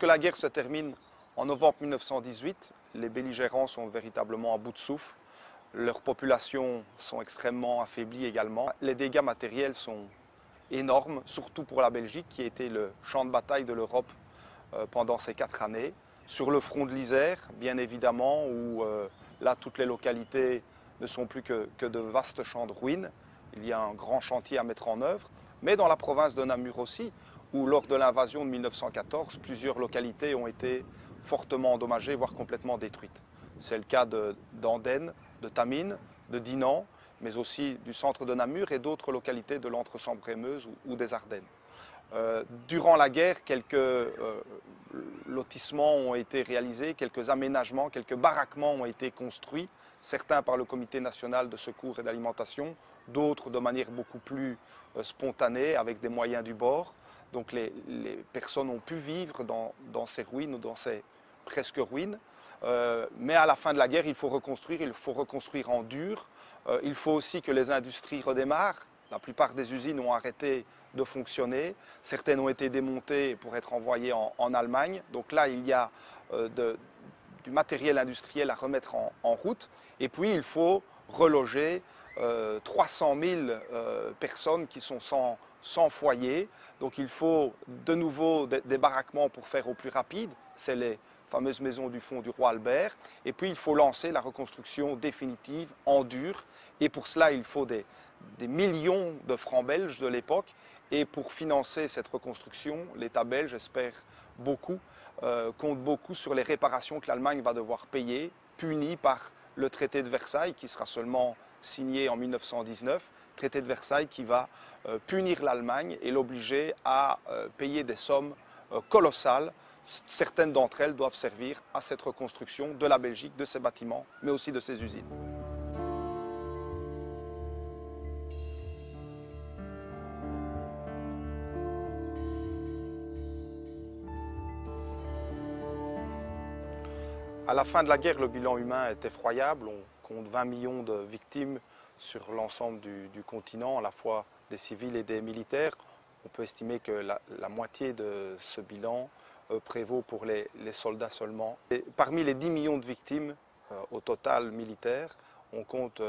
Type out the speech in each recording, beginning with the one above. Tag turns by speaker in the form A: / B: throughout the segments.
A: Lorsque la guerre se termine en novembre 1918, les belligérants sont véritablement à bout de souffle. Leurs populations sont extrêmement affaiblies également. Les dégâts matériels sont énormes, surtout pour la Belgique qui a été le champ de bataille de l'Europe pendant ces 4 années. Sur le front de l'Isère, bien évidemment, où là toutes les localités ne sont plus que de vastes champs de ruines. Il y a un grand chantier à mettre en œuvre, mais dans la province de Namur aussi, où lors de l'invasion de 1914, plusieurs localités ont été fortement endommagées, voire complètement détruites. C'est le cas d'Andenne, de Tamines, de Dinan, mais aussi du centre de Namur et d'autres localités de l'Entre-Sambre-et-Meuse ou des Ardennes. Durant la guerre, quelques lotissements ont été réalisés, quelques aménagements, quelques baraquements ont été construits, certains par le Comité national de secours et d'alimentation, d'autres de manière beaucoup plus spontanée, avec des moyens du bord. Donc les personnes ont pu vivre dans ces ruines ou dans ces presque ruines. Mais à la fin de la guerre, il faut reconstruire en dur. Il faut aussi que les industries redémarrent. La plupart des usines ont arrêté de fonctionner. Certaines ont été démontées pour être envoyées en Allemagne. Donc là, il y a du matériel industriel à remettre en route. Et puis, il faut reloger 300 000 personnes qui sont sans foyer. Donc il faut de nouveau des baraquements pour faire au plus rapide. C'est les fameuses maisons du fond du roi Albert. Et puis il faut lancer la reconstruction définitive en dur. Et pour cela, il faut des millions de francs belges de l'époque. Et pour financer cette reconstruction, l'État belge compte beaucoup sur les réparations que l'Allemagne va devoir payer, punies par le traité de Versailles, qui sera seulement signé en 1919, traité de Versailles qui va punir l'Allemagne et l'obliger à payer des sommes colossales. Certaines d'entre elles doivent servir à cette reconstruction de la Belgique, de ses bâtiments, mais aussi de ses usines. À la fin de la guerre, le bilan humain est effroyable. On compte 20 millions de victimes sur l'ensemble du continent, à la fois des civils et des militaires. On peut estimer que la moitié de ce bilan prévaut pour les soldats seulement. Et parmi les 10 millions de victimes au total militaire, on compte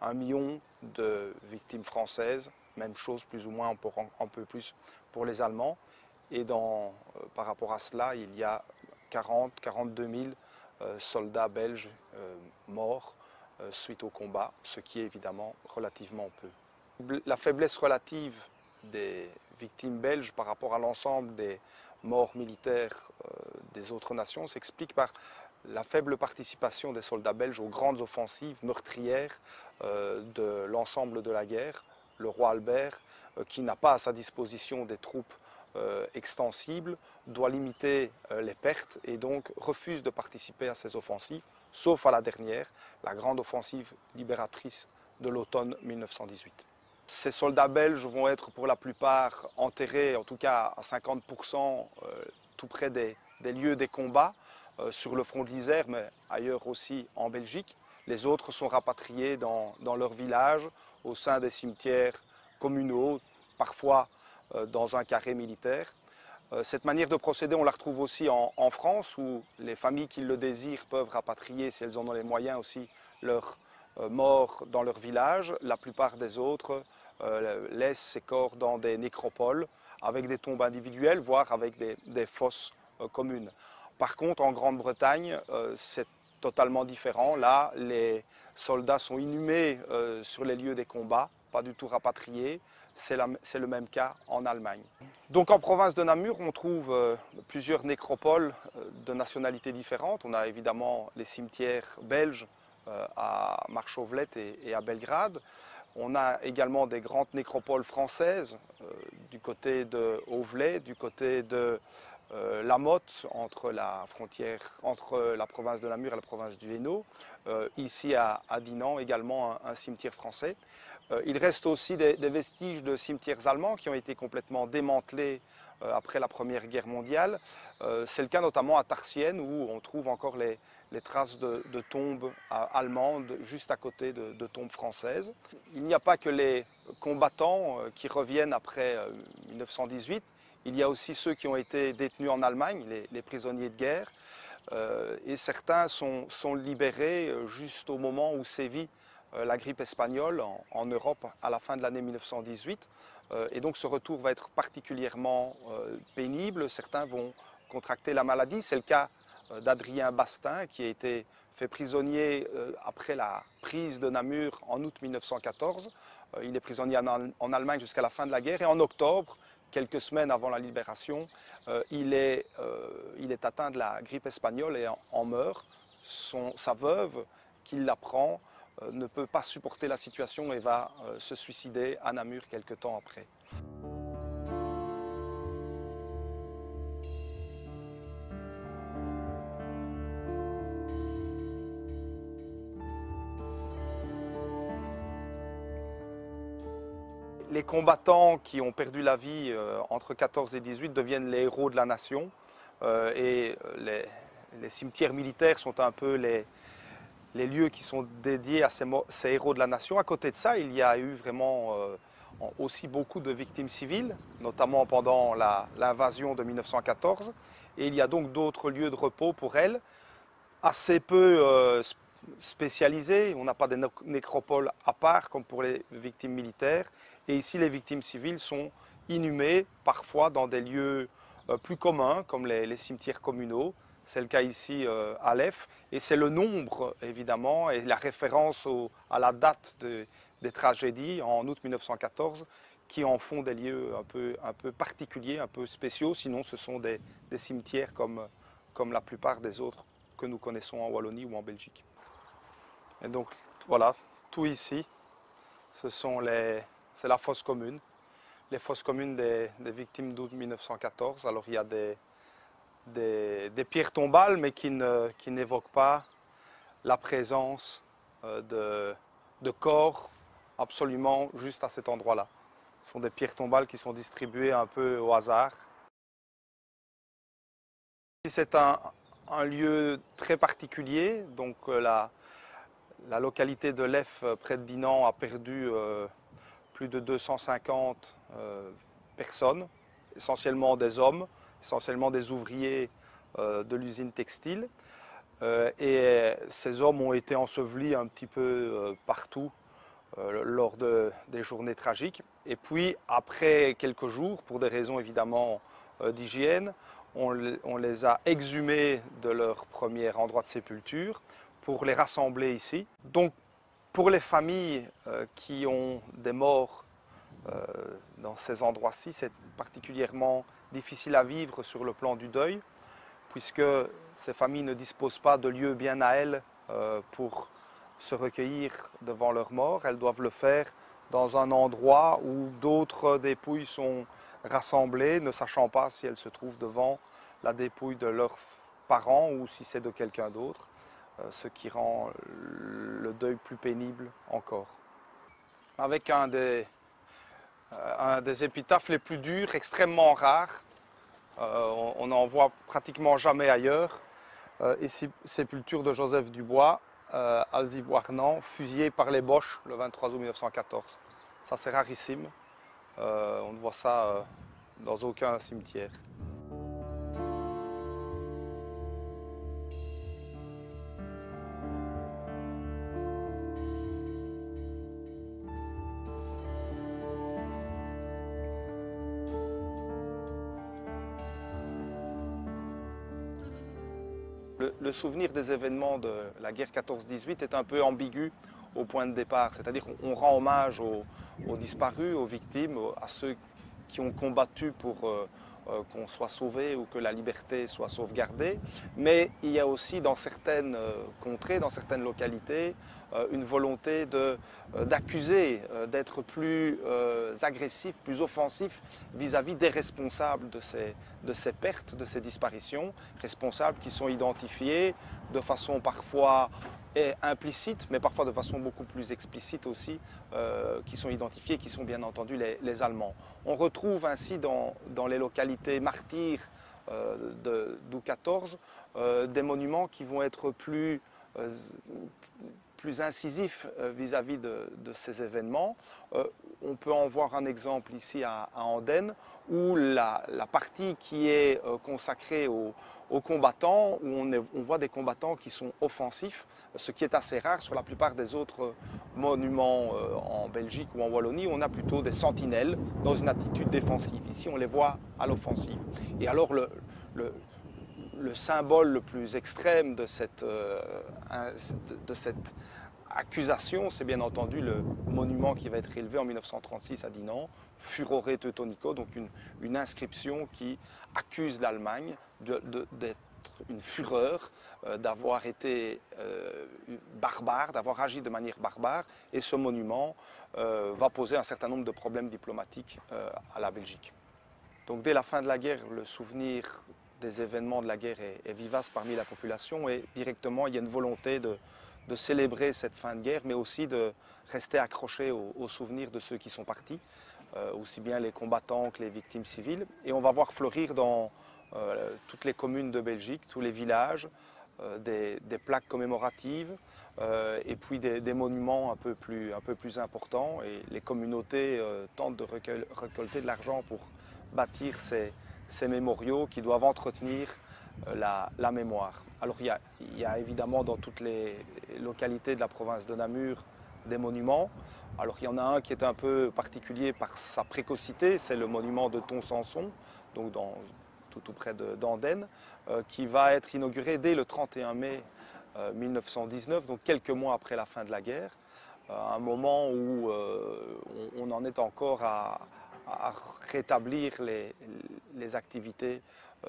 A: 1 million de victimes françaises, même chose plus ou moins, un peu plus pour les Allemands. Et par rapport à cela, il y a 42 000 soldats belges morts suite au combat, ce qui est évidemment relativement peu. La faiblesse relative des victimes belges par rapport à l'ensemble des morts militaires des autres nations s'explique par la faible participation des soldats belges aux grandes offensives meurtrières de l'ensemble de la guerre. Le roi Albert, qui n'a pas à sa disposition des troupes extensible, doit limiter les pertes et donc refuse de participer à ces offensives, sauf à la dernière, la grande offensive libératrice de l'automne 1918. Ces soldats belges vont être pour la plupart enterrés, en tout cas à 50%, tout près des lieux des combats, sur le front de l'Isère, mais ailleurs aussi en Belgique. Les autres sont rapatriés dans leur village, au sein des cimetières communaux, parfois dans un carré militaire. Cette manière de procéder, on la retrouve aussi en France, où les familles qui le désirent peuvent rapatrier, si elles en ont les moyens aussi, leurs morts dans leur village. La plupart des autres laissent ces corps dans des nécropoles, avec des tombes individuelles, voire avec des fosses communes. Par contre, en Grande-Bretagne, c'est totalement différent. Là, les soldats sont inhumés sur les lieux des combats, pas du tout rapatriés. C'est le même cas en Allemagne. Donc en province de Namur, on trouve plusieurs nécropoles de nationalités différentes. On a évidemment les cimetières belges à Marchauvelette et à Belgrade. On a également des grandes nécropoles françaises du côté de Auvelais, du côté de La Motte, entre la province de Namur et la province du Hainaut. Ici à Dinan, également un cimetière français. Il reste aussi des vestiges de cimetières allemands qui ont été complètement démantelés après la Première Guerre mondiale. C'est le cas notamment à Tarsienne, où on trouve encore les traces de tombes allemandes juste à côté de tombes françaises. Il n'y a pas que les combattants qui reviennent après 1918. Il y a aussi ceux qui ont été détenus en Allemagne, les prisonniers de guerre, et certains sont libérés juste au moment où sévit la grippe espagnole en Europe à la fin de l'année 1918. Et donc ce retour va être particulièrement pénible. Certains vont contracter la maladie. C'est le cas d'Adrien Bastin qui a été fait prisonnier après la prise de Namur en août 1914. Il est prisonnier en Allemagne jusqu'à la fin de la guerre et en octobre, quelques semaines avant la libération, il est atteint de la grippe espagnole et en meurt. Sa veuve, qui l'apprend, ne peut pas supporter la situation et va se suicider à Namur quelque temps après. Les combattants qui ont perdu la vie entre 14 et 18 deviennent les héros de la nation et les cimetières militaires sont un peu les lieux qui sont dédiés à ces héros de la nation. À côté de ça, il y a eu vraiment aussi beaucoup de victimes civiles, notamment pendant l'invasion de 1914. Et il y a donc d'autres lieux de repos pour elles, assez peu spécialisés. On n'a pas de nécropoles à part, comme pour les victimes militaires. Et ici, les victimes civiles sont inhumées, parfois dans des lieux plus communs, comme les cimetières communaux. C'est le cas ici à l'EF, et c'est le nombre, évidemment, et la référence à la date des tragédies en août 1914 qui en font des lieux un peu particuliers, un peu spéciaux. Sinon, ce sont des cimetières comme la plupart des autres que nous connaissons en Wallonie ou en Belgique. Et donc, voilà, tout ici, c'est la fosse commune, les fosses communes des victimes d'août 1914. Alors, il y a des pierres tombales, mais qui n'évoquent pas la présence de corps absolument juste à cet endroit-là. Ce sont des pierres tombales qui sont distribuées un peu au hasard. C'est un lieu très particulier, donc la localité de l'Ef près de Dinan a perdu plus de 250 personnes, essentiellement des hommes, essentiellement des ouvriers de l'usine textile. Et ces hommes ont été ensevelis un petit peu partout lors des journées tragiques. Et puis, après quelques jours, pour des raisons évidemment d'hygiène, on les a exhumés de leur premier endroit de sépulture pour les rassembler ici. Donc, pour les familles qui ont des morts dans ces endroits-ci, c'est particulièrement difficile à vivre sur le plan du deuil, puisque ces familles ne disposent pas de lieu bien à elles pour se recueillir devant leur mort. Elles doivent le faire dans un endroit où d'autres dépouilles sont rassemblées, ne sachant pas si elles se trouvent devant la dépouille de leurs parents ou si c'est de quelqu'un d'autre, ce qui rend le deuil plus pénible encore. Avec un des épitaphes les plus durs, extrêmement rares, on n'en voit pratiquement jamais ailleurs. Ici, sépulture de Joseph Dubois, Alzivoirnan, fusillé par les Boches le 23 août 1914. Ça, c'est rarissime. On ne voit ça dans aucun cimetière. Le souvenir des événements de la guerre 14-18 est un peu ambigu au point de départ. C'est-à-dire qu'on rend hommage aux disparus, aux victimes, à ceux qui ont combattu pour qu'on soit sauvé ou que la liberté soit sauvegardée. Mais il y a aussi dans certaines contrées, dans certaines localités, une volonté d'accuser, d'être plus agressif, plus offensif vis-à-vis des responsables de ces pertes, de ces disparitions, responsables qui sont identifiés de façon parfois implicites, mais parfois de façon beaucoup plus explicite aussi, qui sont identifiés, qui sont bien entendu les Allemands. On retrouve ainsi dans les localités martyrs d'août 14 des monuments qui vont être plus plus incisif vis-à-vis de ces événements. On peut en voir un exemple ici à Andenne, où la partie qui est consacrée aux combattants, où on voit des combattants qui sont offensifs, ce qui est assez rare sur la plupart des autres monuments en Belgique ou en Wallonie. On a plutôt des sentinelles dans une attitude défensive. Ici, on les voit à l'offensive. Et alors, le symbole le plus extrême de cette accusation, c'est bien entendu le monument qui va être élevé en 1936 à Dinan, Furore Teutonico, donc une inscription qui accuse l'Allemagne d'être une fureur, d'avoir été barbare, d'avoir agi de manière barbare, et ce monument va poser un certain nombre de problèmes diplomatiques à la Belgique. Donc dès la fin de la guerre, le souvenir des événements de la guerre est vivace parmi la population, et directement il y a une volonté de célébrer cette fin de guerre, mais aussi de rester accroché aux souvenirs de ceux qui sont partis, aussi bien les combattants que les victimes civiles. Et on va voir fleurir dans toutes les communes de Belgique, tous les villages, des plaques commémoratives et puis des monuments un peu plus importants. Et les communautés tentent de récolter de l'argent pour bâtir ces mémoriaux qui doivent entretenir la mémoire. Alors il y a évidemment dans toutes les localités de la province de Namur des monuments. Alors il y en a un qui est un peu particulier par sa précocité, c'est le monument de Tons-Sanson, donc tout près d'Andenne, qui va être inauguré dès le 31 mai 1919, donc quelques mois après la fin de la guerre, un moment où on en est encore à rétablir les activités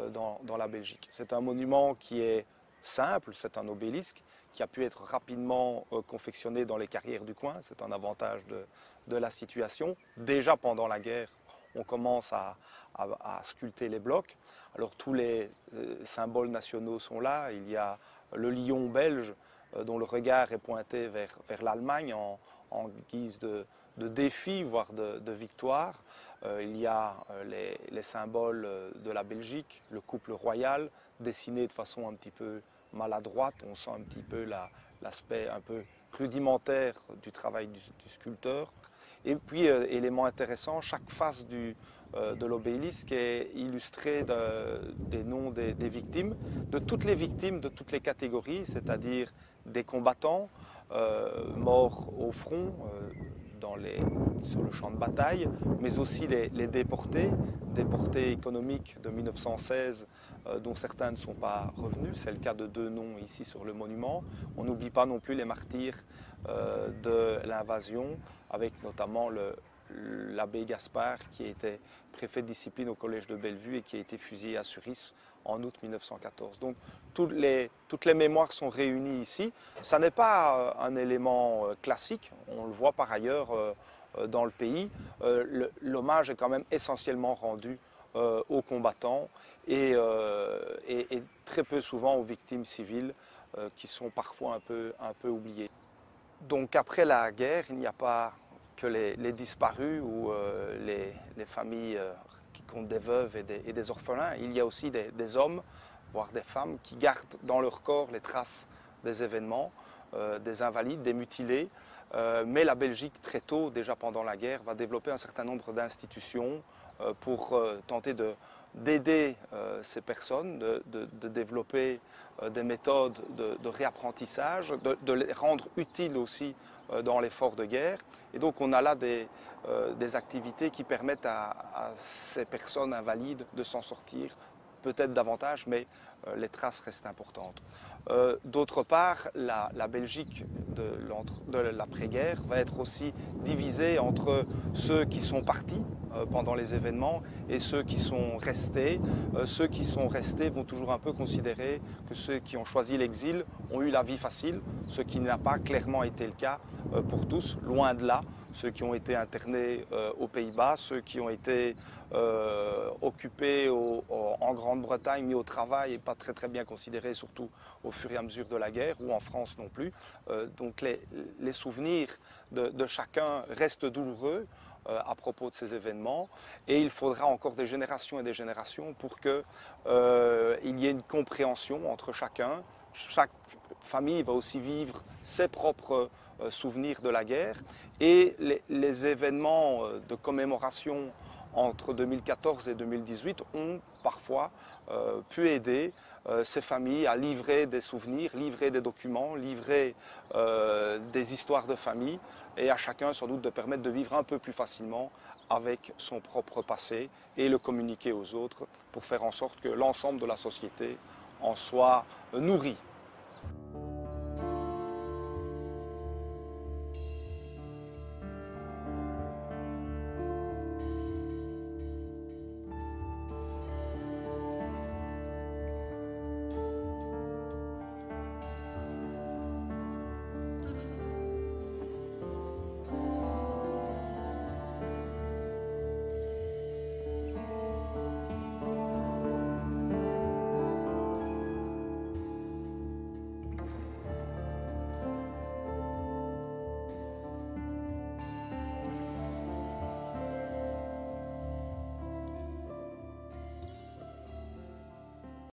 A: dans la Belgique. C'est un monument qui est simple, c'est un obélisque qui a pu être rapidement confectionné dans les carrières du coin. C'est un avantage de la situation. Déjà pendant la guerre, on commence à sculpter les blocs. Alors tous les symboles nationaux sont là. Il y a le lion belge dont le regard est pointé vers l'Allemagne en guise de défi, voire de victoire. Il y a les symboles de la Belgique, le couple royal, dessiné de façon un petit peu maladroite. On sent un petit peu l'aspect un peu rudimentaire du travail du sculpteur. Et puis, élément intéressant, chaque face de l'obélisque est illustrée des noms des victimes, de toutes les victimes de toutes les catégories, c'est-à-dire des combattants morts au front, sur le champ de bataille, mais aussi les déportés économiques de 1916 dont certains ne sont pas revenus. C'est le cas de 2 noms ici sur le monument. On n'oublie pas non plus les martyrs de l'invasion, avec notamment l'abbé Gaspard qui était préfet de discipline au collège de Bellevue et qui a été fusillé à Suris en août 1914. Donc toutes les mémoires sont réunies ici. Ça n'est pas un élément classique, on le voit par ailleurs dans le pays. L'hommage est quand même essentiellement rendu aux combattants et très peu souvent aux victimes civiles qui sont parfois un peu oubliées. Donc après la guerre, il n'y a pas que les disparus ou les familles qui comptent des veuves et des orphelins. Il y a aussi des hommes, voire des femmes, qui gardent dans leur corps les traces des événements, des invalides, des mutilés. Mais la Belgique, très tôt, déjà pendant la guerre, va développer un certain nombre d'institutions pour tenter d'aider ces personnes, de développer des méthodes de réapprentissage, de les rendre utiles aussi dans l'effort de guerre. Et donc on a là des activités qui permettent à ces personnes invalides de s'en sortir, peut-être davantage, mais les traces restent importantes. D'autre part, la Belgique de l'après-guerre va être aussi divisée entre ceux qui sont partis pendant les événements et ceux qui sont restés. Ceux qui sont restés vont toujours un peu considérer que ceux qui ont choisi l'exil ont eu la vie facile, ce qui n'a pas clairement été le cas pour tous, loin de là. Ceux qui ont été internés aux Pays-Bas, ceux qui ont été occupés en Grande-Bretagne, mis au travail et pas très bien considérés, surtout au fur et à mesure de la guerre, ou en France non plus. Donc les souvenirs de chacun restent douloureux à propos de ces événements, et il faudra encore des générations et des générations pour qu'il y ait une compréhension entre chacun chaque famille va aussi vivre ses propres souvenirs de la guerre et les événements de commémoration entre 2014 et 2018 ont parfois pu aider ces familles à livrer des souvenirs, livrer des documents, livrer des histoires de famille et à chacun sans doute de permettre de vivre un peu plus facilement avec son propre passé et le communiquer aux autres pour faire en sorte que l'ensemble de la société en soit nourri.